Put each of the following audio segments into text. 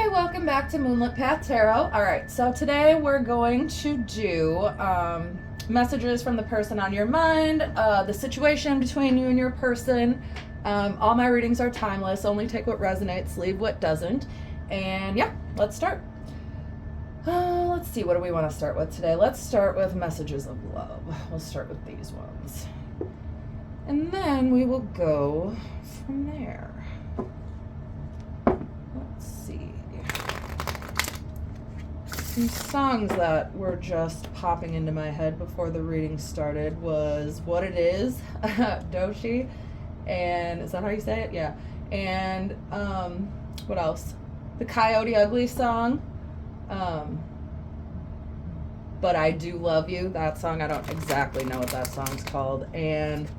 Hi, welcome back to Moonlit Path Tarot. All right, so today we're going to do messages from the person on your mind, the situation between you and your person. All my readings are timeless. Only take what resonates, leave what doesn't. And yeah, let's start. Let's see, what do we want to start with today? Let's start with messages of love. We'll start with these ones. And then we will go from there. Let's see. Some songs that were just popping into my head before the reading started was What It Is, Doshi, and is that how you say it? Yeah. And what else? The Coyote Ugly song. But I Do Love You, that song. I don't exactly know what that song's called. And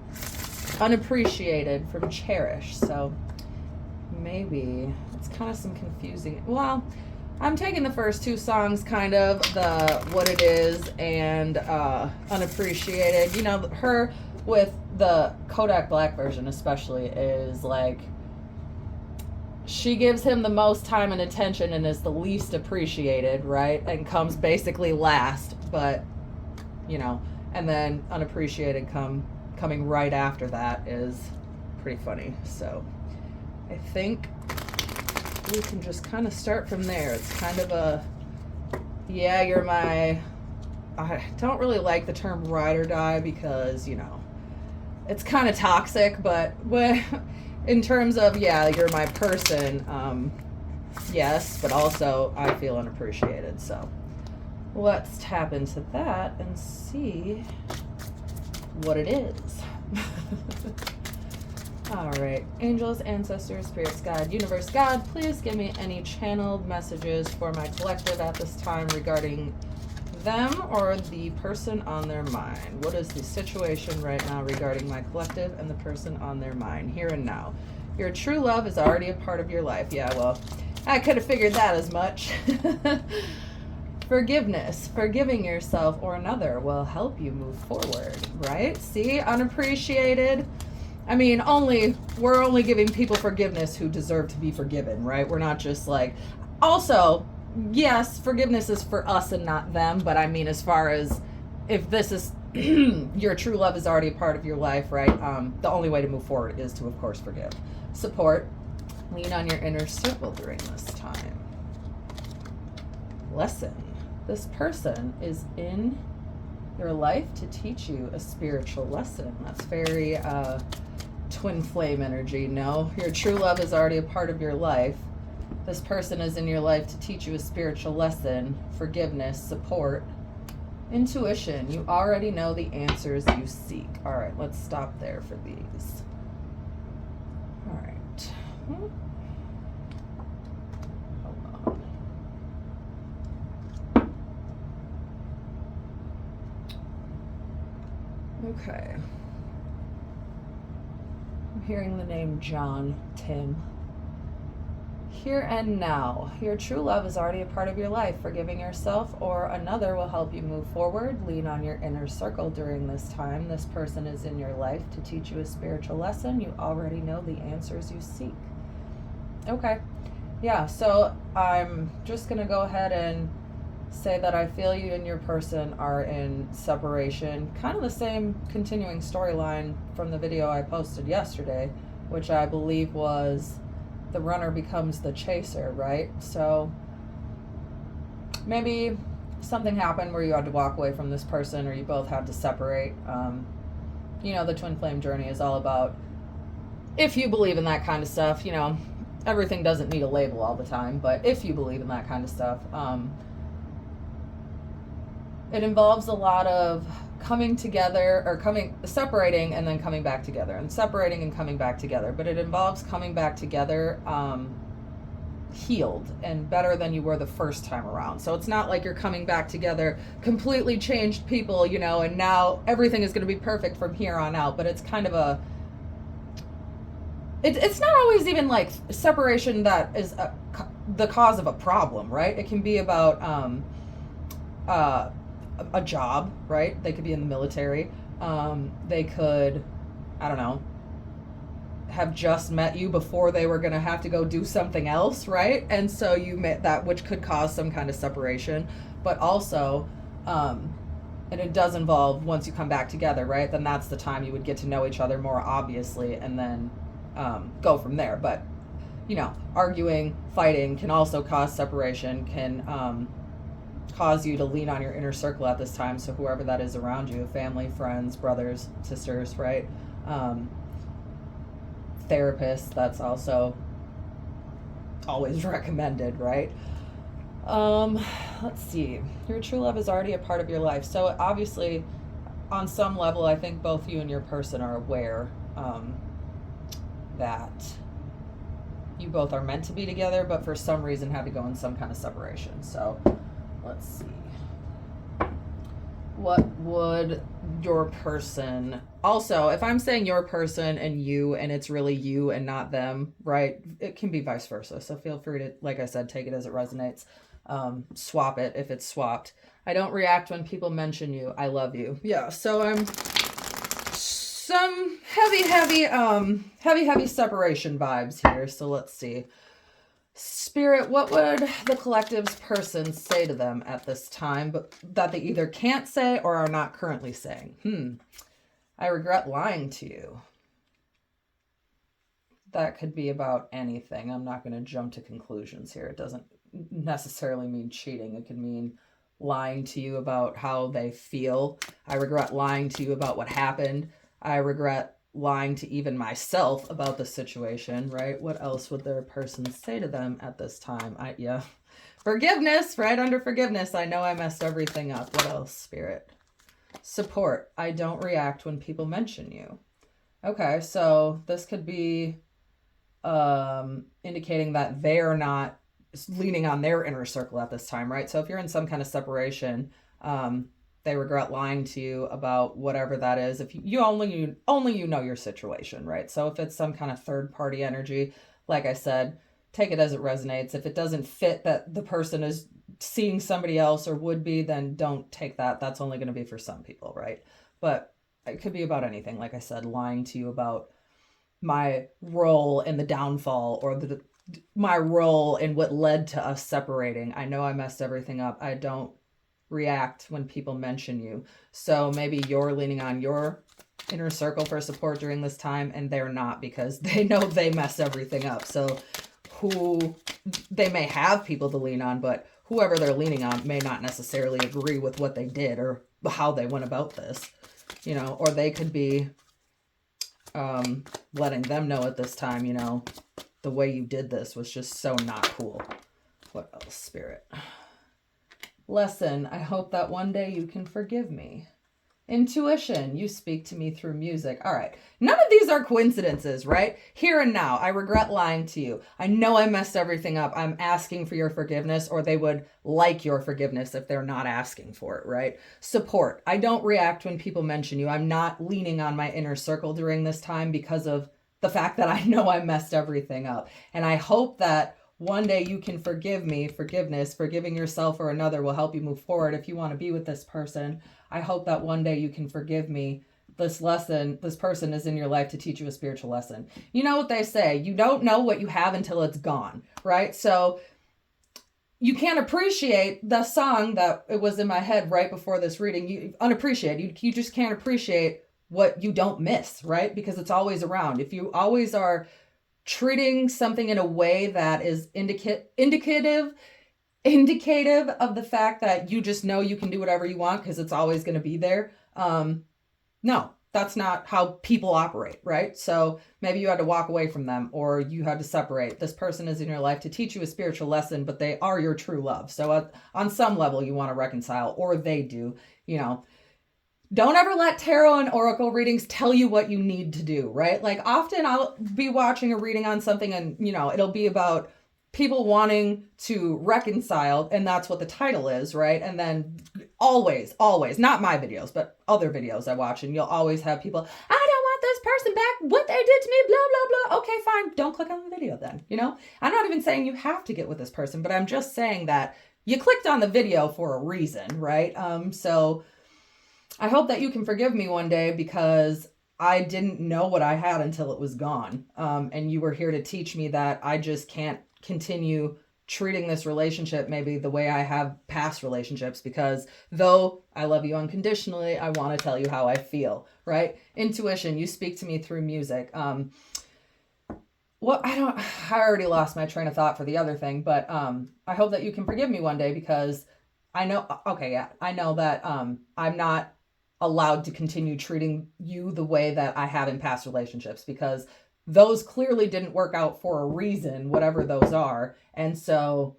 Unappreciated from Cherish. So maybe it's kind of some confusing. Well, I'm taking the first two songs, kind of the What It Is and Unappreciated. You know, her with the Kodak Black version especially is like, she gives him the most time and attention and is the least appreciated, right? And comes basically last, but you know, and then Unappreciated coming right after that is pretty funny. So I think we can just kind of start from there. It's kind of a, yeah, you're my, I don't really like the term ride or die because, you know, it's kind of toxic, but in terms of, yeah, you're my person, yes, but also I feel unappreciated. So let's tap into that and see what it is. All right, angels, ancestors, spirits, God, universe, God, please give me any channeled messages for my collective at this time regarding them or the person on their mind. What is the situation right now regarding my collective and the person on their mind, here and now? Your true love is already a part of your life. Yeah, well, I could have figured that as much. Forgiveness, forgiving yourself or another will help you move forward, right? See, unappreciated. I mean, we're only giving people forgiveness who deserve to be forgiven, right? We're not just like, also, yes, forgiveness is for us and not them, but I mean, as far as if this is, your true love is already a part of your life, right? The only way to move forward is to, of course, forgive. Support, lean on your inner circle during this time. Lesson, this person is in your life to teach you a spiritual lesson. That's very twin flame energy. No, your true love is already a part of your life. This person is in your life to teach you a spiritual lesson, forgiveness, support, intuition. You already know the answers you seek. All right, let's stop there for these. All right. Hold on. Okay. I'm hearing the name John, Tim. Here and now, your true love is already a part of your life. Forgiving yourself or another will help you move forward. Lean on your inner circle during this time. This person is in your life to teach you a spiritual lesson. You already know the answers you seek. Okay. Yeah, so I'm just going to go ahead and say that I feel you and your person are in separation. Kind of the same continuing storyline from the video I posted yesterday, which I believe was the runner becomes the chaser, right? So maybe something happened where you had to walk away from this person or you both had to separate. You know, the twin flame journey is all about, if you believe in that kind of stuff, you know, everything doesn't need a label all the time, but if you believe in that kind of stuff, it involves a lot of coming together or separating and then coming back together and separating and coming back together. But it involves coming back together healed and better than you were the first time around. So it's not like you're coming back together completely changed people, you know, and now everything is going to be perfect from here on out. But it's kind of it's not always even like separation that is the cause of a problem, right? It can be about a job, right? They could be in the military. They could, I don't know, have just met you before they were going to have to go do something else, right? And so you met that, which could cause some kind of separation, but also, and it does involve once you come back together, right? Then that's the time you would get to know each other more obviously, and then go from there. But, you know, arguing, fighting can also cause separation, can cause you to lean on your inner circle at this time. So whoever that is around you, family, friends, brothers, sisters, right? Therapists, that's also always recommended, right? Let's see. Your true love is already a part of your life. So obviously, on some level, I think both you and your person are aware that you both are meant to be together, but for some reason had to go in some kind of separation. So let's see. What would your person... Also, if I'm saying your person and you, and it's really you and not them, right? It can be vice versa. So feel free to, like I said, take it as it resonates. Swap it if it's swapped. I don't react when people mention you. I love you. Yeah, so I'm some heavy separation vibes here. So let's see. Spirit, what would the collective's person say to them at this time, but that they either can't say or are not currently saying? I regret lying to you. That could be about anything. I'm not going to jump to conclusions here. It doesn't necessarily mean cheating. It could mean lying to you about how they feel. I regret lying to you about what happened. I regret lying to even myself about the situation, right? What else would their person say to them at this time? Forgiveness, right? Under forgiveness, I know I messed everything up. What else, Spirit? Support. I don't react when people mention you. Okay, so this could be indicating that they're not leaning on their inner circle at this time, right? So if you're in some kind of separation, they regret lying to you about whatever that is. If you only know your situation, right? So if it's some kind of third party energy, like I said, take it as it resonates. If it doesn't fit that the person is seeing somebody else or would be, then don't take that. That's only going to be for some people, right? But it could be about anything. Like I said, lying to you about my role in the downfall or my role in what led to us separating. I know I messed everything up. I don't react when people mention you. So maybe you're leaning on your inner circle for support during this time and they're not, because they know they mess everything up. So they may have people to lean on, but whoever they're leaning on may not necessarily agree with what they did or how they went about this, you know, or they could be letting them know at this time, you know, the way you did this was just so not cool. What else, Spirit? Lesson, I hope that one day you can forgive me. Intuition, you speak to me through music. All right, none of these are coincidences, right? Here and now, I regret lying to you. I know I messed everything up. I'm asking for your forgiveness, or they would like your forgiveness if they're not asking for it, right? Support, I don't react when people mention you. I'm not leaning on my inner circle during this time because of the fact that I know I messed everything up. And I hope that one day you can forgive me. Forgiveness, forgiving yourself or another will help you move forward. If you want to be with this person, I hope that one day you can forgive me. This person is in your life to teach you a spiritual lesson. You know what they say, you don't know what you have until it's gone, right? So you can't appreciate the song that it was in my head right before this reading. You just can't appreciate what you don't miss, right? Because it's always around. If you always are treating something in a way that is indicative of the fact that you just know you can do whatever you want because it's always going to be there. No, that's not how people operate, right? So maybe you had to walk away from them or you had to separate. This person is in your life to teach you a spiritual lesson, but they are your true love. So on some level you want to reconcile, or they do, you know. Don't ever let tarot and oracle readings tell you what you need to do, right? Like often I'll be watching a reading on something and, you know, it'll be about people wanting to reconcile, and that's what the title is, right? And then always, not my videos, but other videos I watch, and you'll always have people, I don't want this person back, what they did to me, blah, blah, blah. Okay, fine, don't click on the video then, you know? I'm not even saying you have to get with this person, but I'm just saying that you clicked on the video for a reason, right? So I hope that you can forgive me one day, because I didn't know what I had until it was gone. And you were here to teach me that I just can't continue treating this relationship maybe the way I have past relationships, because though I love you unconditionally, I want to tell you how I feel, right? Intuition, you speak to me through music. Well, I already lost my train of thought for the other thing, but I hope that you can forgive me one day, because I know, okay, yeah, I know that I'm not allowed to continue treating you the way that I have in past relationships, because those clearly didn't work out for a reason, whatever those are. And so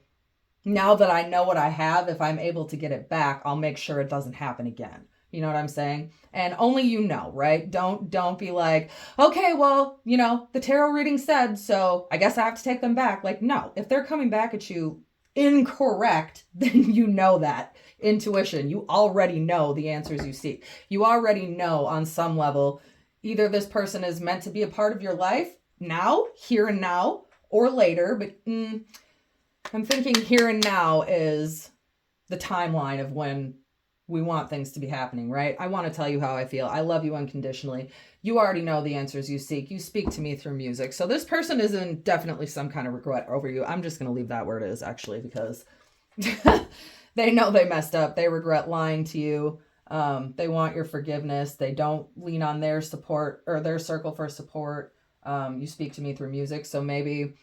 now that I know what I have, if I'm able to get it back, I'll make sure it doesn't happen again. You know what I'm saying? And only you know, right? Don't be like, okay, well, the tarot reading said, so I guess I have to take them back. Like, no, if they're coming back at you incorrect, then you know that. Intuition, you already know the answers you seek. You already know on some level, either this person is meant to be a part of your life now, here and now, or later, but I'm thinking here and now is the timeline of when we want things to be happening, right? I want to tell you how I feel. I love you unconditionally. You already know the answers you seek. You speak to me through music. So this person is in definitely some kind of regret over you. I'm just going to leave that where it is, actually, because they know they messed up. They regret lying to you. They want your forgiveness. They don't lean on their support or their circle for support. You speak to me through music. So maybe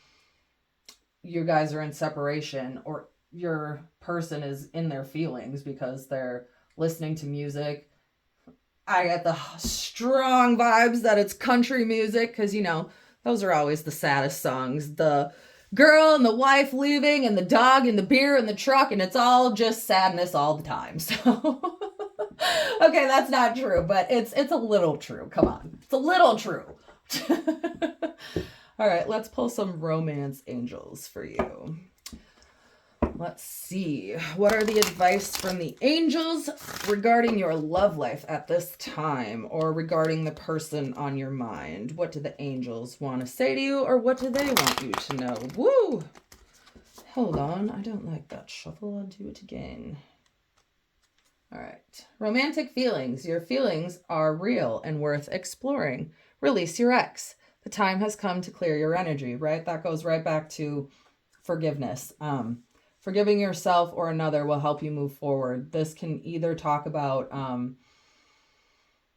you guys are in separation, or your person is in their feelings because they're listening to music. I get the strong vibes that it's country music, because those are always the saddest songs. The girl and the wife leaving, and the dog and the beer and the truck, and it's all just sadness all the time. So okay, that's not true, but it's a little true. Come on, it's a little true. All right, let's pull some romance angels for you. Let's see. What are the advice from the angels regarding your love life at this time, or regarding the person on your mind? What do the angels want to say to you, or what do they want you to know? Woo! Hold on. I don't like that shuffle. I'll do it again. All right. Romantic feelings. Your feelings are real and worth exploring. Release your ex. The time has come to clear your energy, right? That goes right back to forgiveness. Forgiving yourself or another will help you move forward. This can either talk about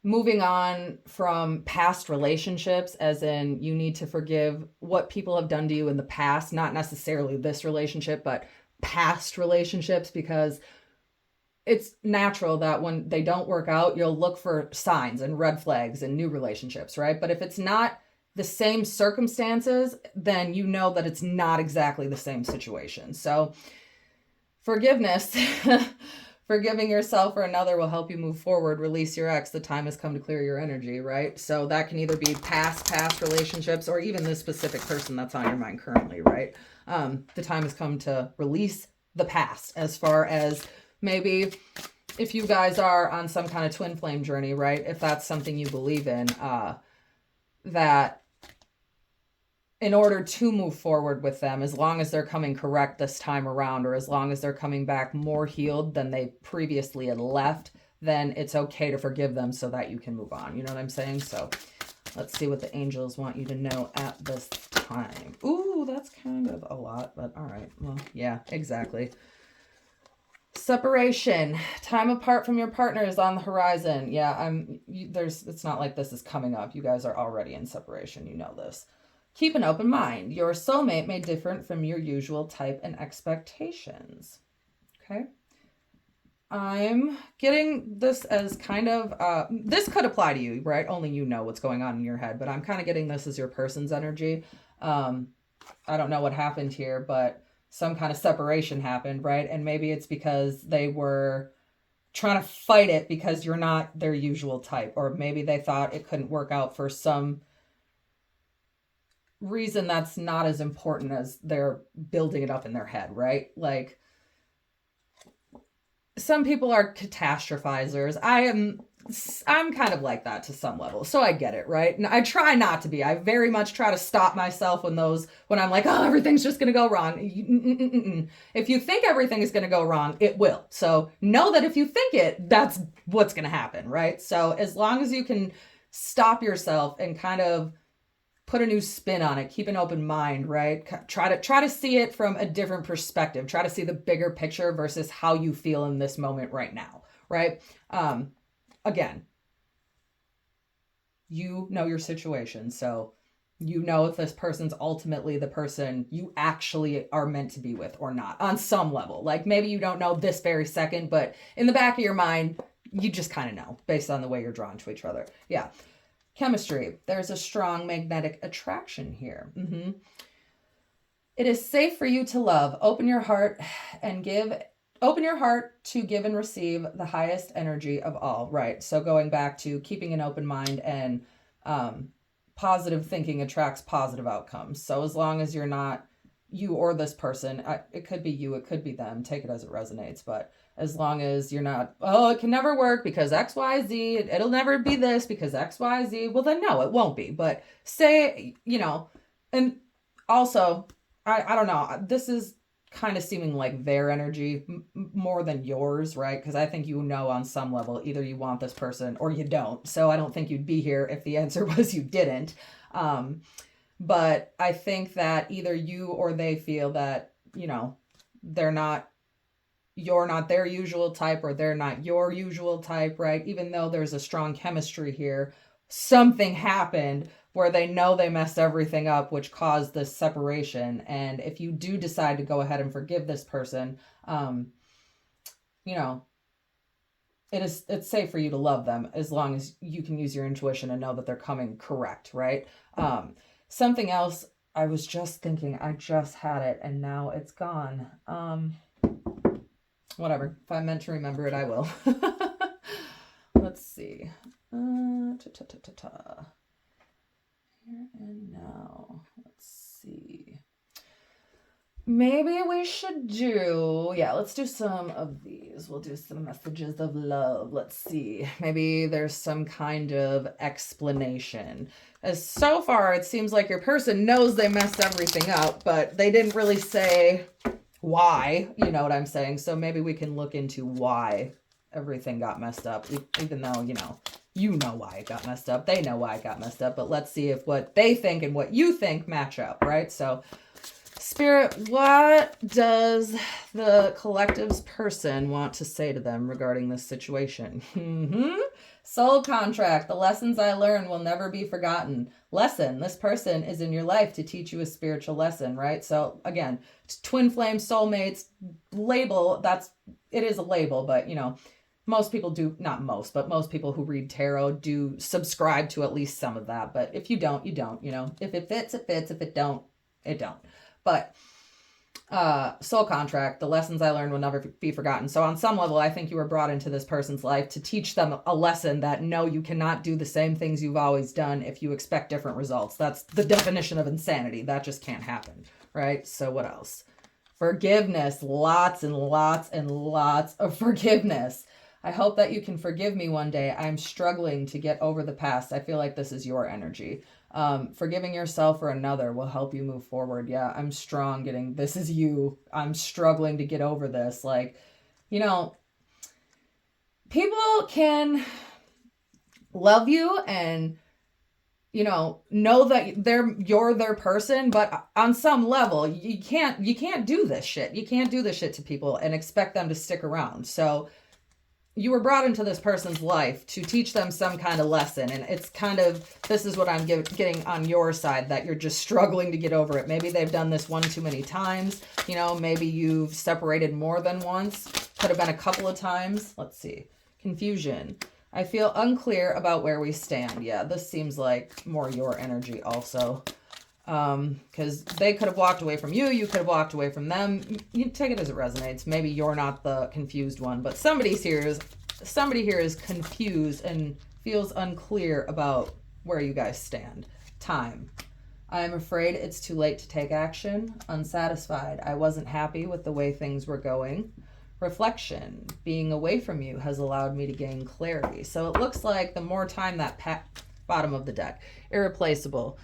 moving on from past relationships, as in you need to forgive what people have done to you in the past, not necessarily this relationship, but past relationships, because it's natural that when they don't work out, you'll look for signs and red flags in new relationships, right? But if it's not the same circumstances, then you know that it's not exactly the same situation. So forgiveness, forgiving yourself or another will help you move forward. Release your ex. The time has come to clear your energy, right? So that can either be past relationships, or even this specific person that's on your mind currently, right? The time has come to release the past, as far as maybe if you guys are on some kind of twin flame journey, right? If that's something you believe in, that in order to move forward with them, as long as they're coming correct this time around, or as long as they're coming back more healed than they previously had left, then it's okay to forgive them so that you can move on. You know what I'm saying? So let's see what the angels want you to know at this time. Ooh, that's kind of a lot, but all right. Well, yeah, exactly. Separation. Time apart from your partner is on the horizon. Yeah, it's not like this is coming up. You guys are already in separation. You know this. Keep an open mind. Your soulmate may differ from your usual type and expectations. Okay. I'm getting this as kind of, this could apply to you, right? Only you know what's going on in your head, but I'm kind of getting this as your person's energy. I don't know what happened here, but some kind of separation happened, right? And maybe it's because they were trying to fight it because you're not their usual type, or maybe they thought it couldn't work out for some reason that's not as important as they're building it up in their head, right? Like, some people are catastrophizers. I'm kind of like that to some level, so I get it, right? And I try not to be. I very much try to stop myself when I'm like, oh, everything's just gonna go wrong. If you think everything is gonna go wrong, it will. So know that if you think it, that's what's gonna happen, right? So as long as you can stop yourself and kind of put a new spin on it. Keep an open mind, right? Try to see it from a different perspective. Try to see the bigger picture versus how you feel in this moment right now, right? Again, you know your situation, so you know if this person's ultimately the person you actually are meant to be with or not on some level. Like maybe you don't know this very second, but in the back of your mind, you just kind of know based on the way you're drawn to each other. Yeah. Chemistry. There's a strong magnetic attraction here. It is safe for you to love. Open your heart to give and receive the highest energy of all. Right. So going back to keeping an open mind and positive thinking attracts positive outcomes. So as long as you're not, you or this person, it could be you, it could be them, take it as it resonates, but as long as you're not, oh, it can never work because XYZ, it'll never be this because XYZ, well then no, it won't be. But say, and also, I don't know, this is kind of seeming like their energy more than yours, right? Because I think on some level, either you want this person or you don't. So I don't think you'd be here if the answer was you didn't. But I think that either you or they feel that, you're not their usual type or they're not your usual type, right? Even though there's a strong chemistry here, something happened where they know they messed everything up, which caused this separation. And if you do decide to go ahead and forgive this person, it's safe for you to love them as long as you can use your intuition and know that they're coming correct, right? Something else I was just thinking, I just had it and now it's gone. Whatever. If I meant to remember it, I will. Let's see. Here and now. Let's see. Maybe we should let's do some of these. We'll do some messages of love. Let's see. Maybe there's some kind of explanation. As so far, it seems like your person knows they messed everything up, but they didn't really say why, you know what I'm saying? So maybe we can look into why everything got messed up, even though, you know why it got messed up. They know why it got messed up, but let's see if what they think and what you think match up, right? So Spirit, what does the collective's person want to say to them regarding this situation? Soul contract. The lessons I learned will never be forgotten. Lesson. This person is in your life to teach you a spiritual lesson, right? So again, twin flame soulmates label. It is a label, but most people do, not most, but most people who read tarot do subscribe to at least some of that. But if you don't, you don't, if it fits, it fits. If it don't, it don't. But soul contract, the lessons I learned will never be forgotten. So on some level, I think you were brought into this person's life to teach them a lesson that no, you cannot do the same things you've always done if you expect different results. That's the definition of insanity. That just can't happen, right? So what else? Forgiveness, lots and lots and lots of forgiveness. I hope that you can forgive me one day. I'm struggling to get over the past. I feel like this is your energy. Forgiving yourself or another will help you move forward. Yeah, I'm strong this is you. I'm struggling to get over this. Like, people can love you and, know that you're their person, but on some level, you can't do this shit. You can't do this shit to people and expect them to stick around. So you were brought into this person's life to teach them some kind of lesson. And it's this is what I'm getting on your side, that you're just struggling to get over it. Maybe they've done this one too many times. Maybe you've separated more than once. Could have been a couple of times. Let's see. Confusion. I feel unclear about where we stand. Yeah, this seems like more your energy also. Because they could have walked away from you. You could have walked away from them. You take it as it resonates. Maybe you're not the confused one, but somebody here is confused and feels unclear about where you guys stand. Time. I am afraid it's too late to take action. Unsatisfied. I wasn't happy with the way things were going. Reflection. Being away from you has allowed me to gain clarity. So it looks like the more time that bottom of the deck. Irreplaceable.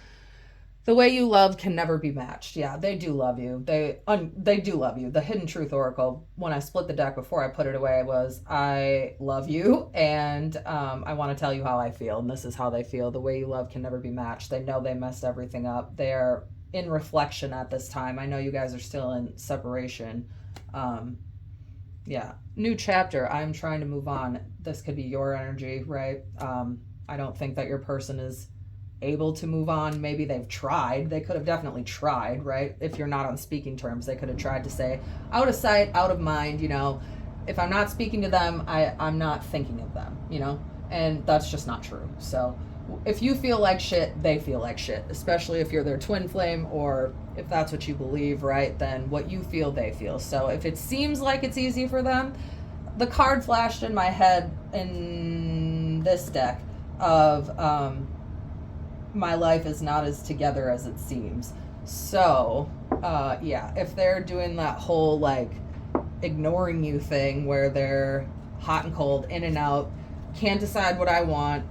The way you love can never be matched. Yeah, they do love you. They do love you. The Hidden Truth Oracle, when I split the deck before I put it away, was I love you, and I want to tell you how I feel, and this is how they feel. The way you love can never be matched. They know they messed everything up. They are in reflection at this time. I know you guys are still in separation. Yeah, new chapter. I'm trying to move on. This could be your energy, right? I don't think that your person is able to move on. Maybe they've tried. They could have definitely tried, right? If you're not on speaking terms, they could have tried to say, out of sight, out of mind, you know, if I'm not speaking to them, I'm not thinking of them, you know? And that's just not true. So if you feel like shit, they feel like shit, especially if you're their twin flame, or if that's what you believe, right? Then what you feel, they feel. So if it seems like it's easy for them, the card flashed in my head in this deck of, my life is not as together as it seems. So, yeah, if they're doing that whole, like, ignoring you thing where they're hot and cold, in and out, can't decide what I want,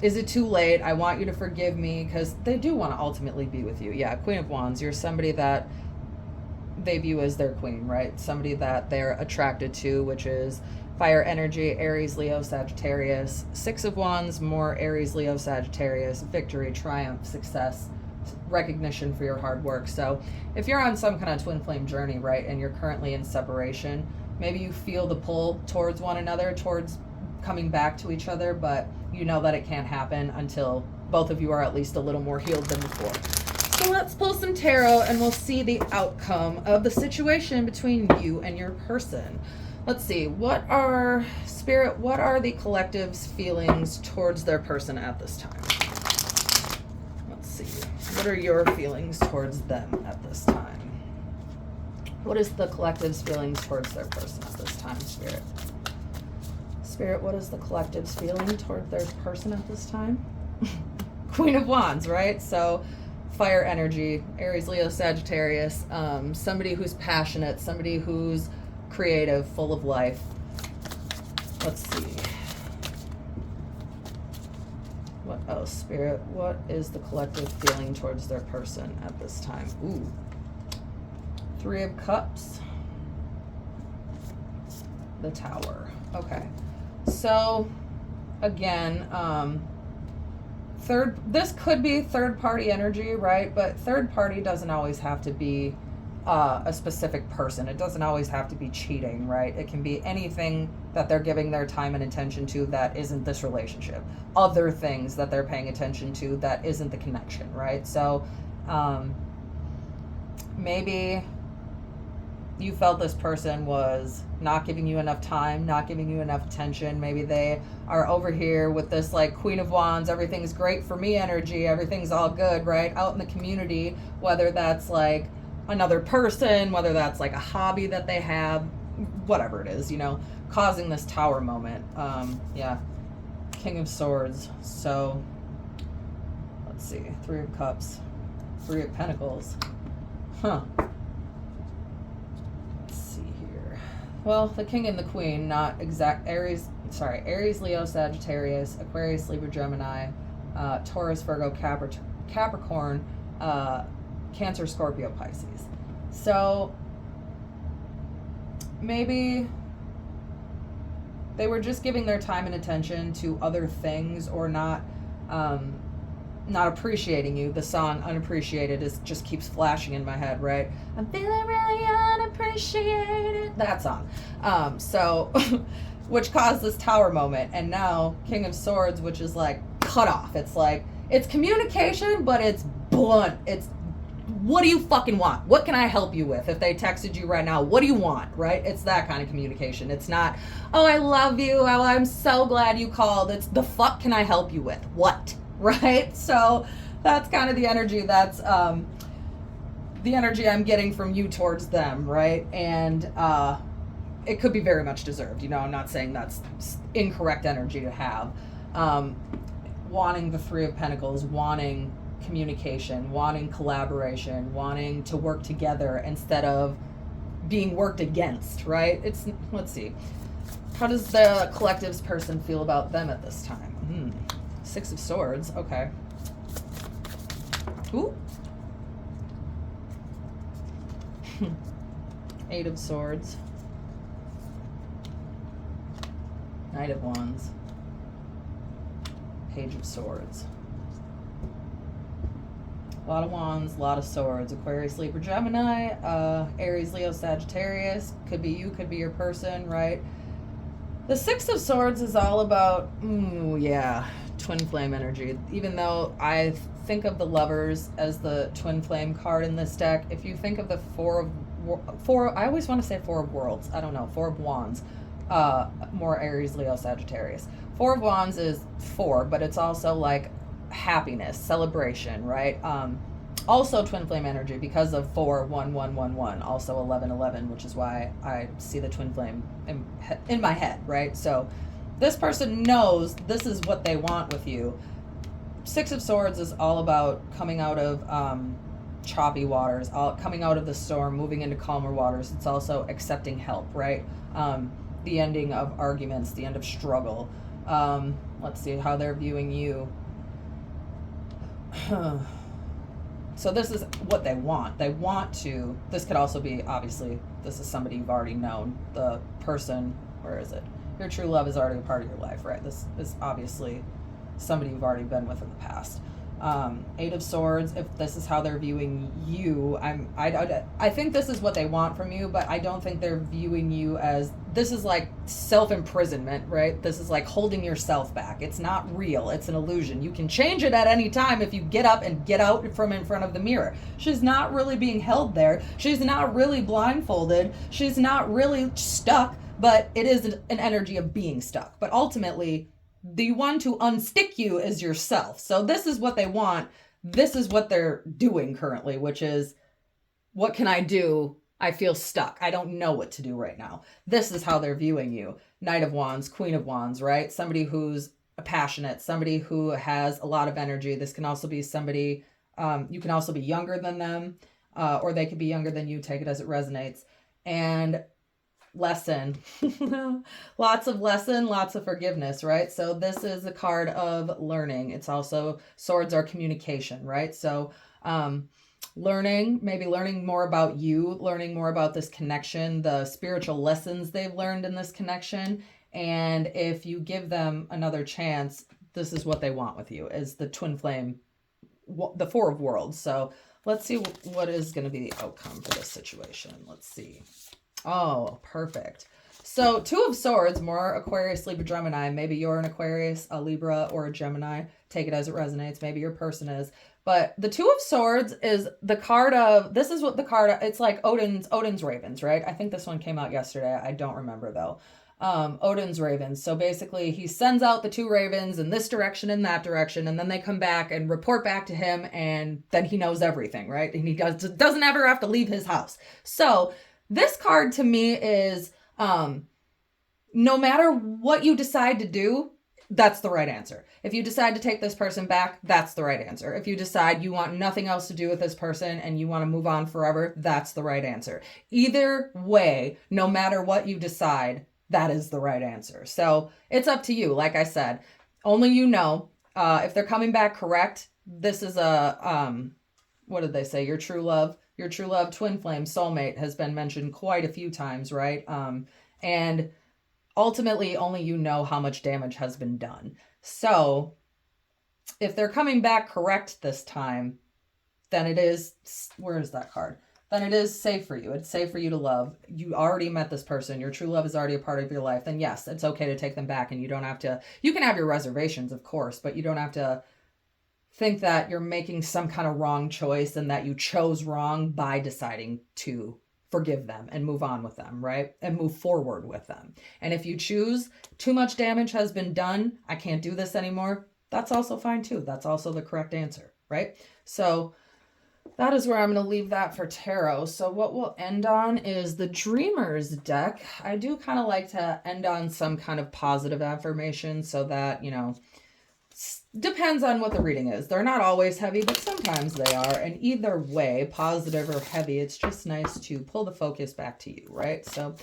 is it too late? I want you to forgive me, because they do want to ultimately be with you. Yeah, Queen of Wands, you're somebody that they view as their queen, right? Somebody that they're attracted to, which is fire energy, Aries, Leo, Sagittarius. Six of Wands, more Aries, Leo, Sagittarius. Victory, triumph, success, recognition for your hard work. So if you're on some kind of twin flame journey, right, and you're currently in separation, maybe you feel the pull towards one another, towards coming back to each other, but you know that it can't happen until both of you are at least a little more healed than before. So let's pull some tarot and we'll see the outcome of the situation between you and your person. Let's see, what are the collective's feelings towards their person at this time? Let's see, what are your feelings towards them at this time? What is the collective's feelings towards their person at this time, Spirit? Spirit, what is the collective's feeling toward their person at this time? Queen of Wands, right? So fire energy, Aries, Leo, Sagittarius, somebody who's passionate, somebody who's creative, full of life. Let's see. What else, Spirit? What is the collective feeling towards their person at this time? Ooh. Three of Cups. The Tower. Okay. So, again, this could be third party energy, right? But third party doesn't always have to be a specific person. It doesn't always have to be cheating, right? It can be anything that they're giving their time and attention to that isn't this relationship. Other things that they're paying attention to that isn't the connection, right? So maybe you felt this person was not giving you enough time, not giving you enough attention. Maybe they are over here with this like Queen of Wands, everything's great for me energy, everything's all good, right? Out in the community, whether that's like another person, whether that's like a hobby that they have, whatever it is, you know, causing this Tower moment. Yeah, King of Swords. So let's see, Three of Cups, Three of Pentacles. Huh. Let's see here. Well, the King and the Queen, not exact. Aries, Leo, Sagittarius, Aquarius, Libra, Gemini, Taurus, Virgo, Capricorn, Cancer, Scorpio, Pisces. So maybe they were just giving their time and attention to other things, or not appreciating you. The song Unappreciated just keeps flashing in my head, right? I'm feeling really unappreciated. That song. So which caused this Tower moment. And now King of Swords, which is like cut off. It's like, it's communication, but it's blunt. It's, what do you fucking want? What can I help you with? If they texted you right now, what do you want, right? It's that kind of communication. It's not, oh, I love you. Oh, I'm so glad you called. It's the fuck can I help you with? What? Right? So that's kind of the energy that's the energy I'm getting from you towards them, right? And it could be very much deserved. You know, I'm not saying that's incorrect energy to have. Wanting the Three of Pentacles, wanting communication, wanting collaboration, wanting to work together instead of being worked against, right? It's, let's see. How does the collective's person feel about them at this time? Six of Swords, okay. Ooh. Eight of Swords. Knight of Wands. Page of Swords. A lot of Wands, a lot of Swords. Aquarius, Libra, Gemini, Aries, Leo, Sagittarius. Could be you, could be your person, right? The Six of Swords is all about, yeah, twin flame energy. Even though I think of the Lovers as the twin flame card in this deck, if you think of the four, I always want to say Four of Worlds. I don't know, Four of Wands. More Aries, Leo, Sagittarius. Four of Wands is 4, but it's also like happiness, celebration, right? Also twin flame energy because of 4, 1, 1, 1, 1, also 11, 11, which is why I see the twin flame in my head, right? So this person knows this is what they want with you. Six of Swords is all about coming out of choppy waters, coming out of the storm, moving into calmer waters. It's also accepting help, right? The ending of arguments, the end of struggle. Let's see how they're viewing you. So this is what they want. They want to, this could also be, obviously, this is somebody you've already known. The person, where is it? Your true love is already a part of your life, right? This is obviously somebody you've already been with in the past. Eight of Swords, if this is how they're viewing you, I think this is what they want from you, but I don't think they're viewing you as, this is like self-imprisonment, right? This is like holding yourself back. It's not real. It's an illusion. You can change it at any time if you get up and get out from in front of the mirror. She's not really being held there. She's not really blindfolded. She's not really stuck, but it is an energy of being stuck. But ultimately, the one to unstick you is yourself. So this is what they want. This is what they're doing currently, which is, what can I do? I feel stuck. I don't know what to do right now. This is how they're viewing you. Knight of Wands, Queen of Wands, right? Somebody who's passionate, somebody who has a lot of energy. This can also be somebody, you can also be younger than them, or they could be younger than you. Take it as it resonates. And lesson. Lots of lesson, lots of forgiveness, right? So this is a card of learning. It's also, swords are communication, right? So learning, maybe learning more about you, learning more about this connection, the spiritual lessons they've learned in this connection. And if you give them another chance, this is what they want with you, is the twin flame, the Four of Worlds. So let's see what is going to be the outcome for this situation. Let's see. Oh, perfect. So Two of Swords, more Aquarius, Libra, Gemini. Maybe you're an Aquarius, a Libra, or a Gemini. Take it as it resonates. Maybe your person is. But the Two of Swords is the card of, this is what the card, it's like Odin's ravens, right? I think this one came out yesterday. I don't remember though. Odin's ravens. So basically he sends out the 2 ravens in this direction and that direction, and then they come back and report back to him, and then he knows everything, right? And he doesn't ever have to leave his house. So this card to me is, no matter what you decide to do, that's the right answer. If you decide to take this person back, that's the right answer. If you decide you want nothing else to do with this person and you want to move on forever, that's the right answer. Either way, no matter what you decide, that is the right answer. So it's up to you. Like I said, only you know. If they're coming back correct, this is a, what did they say? Your true love, twin flame, soulmate has been mentioned quite a few times, right? And ultimately only you know how much damage has been done. So if they're coming back correct this time, then it is, where is that card? Then it is safe for you. It's safe for you to love. You already met this person. Your true love is already a part of your life. Then yes, it's okay to take them back, and you don't have to, you can have your reservations, of course, but you don't have to think that you're making some kind of wrong choice and that you chose wrong by deciding to forgive them and move on with them, right? And move forward with them. And if you choose too much damage has been done, I can't do this anymore, that's also fine too. That's also the correct answer, right? So that is where I'm going to leave that for tarot. So what we'll end on is the Dreamer's deck. I do kind of like to end on some kind of positive affirmation so that, you know, depends on what the reading is. They're not always heavy, but sometimes they are. And either way, positive or heavy, it's just nice to pull the focus back to you, right? So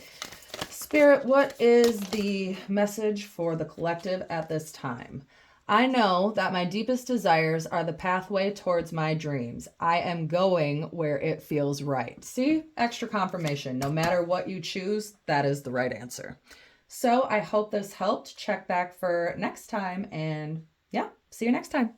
Spirit, what is the message for the collective at this time? I know that my deepest desires are the pathway towards my dreams. I am going where it feels right. See, extra confirmation. No matter what you choose, that is the right answer. So I hope this helped. Check back for next time, and yeah, see you next time.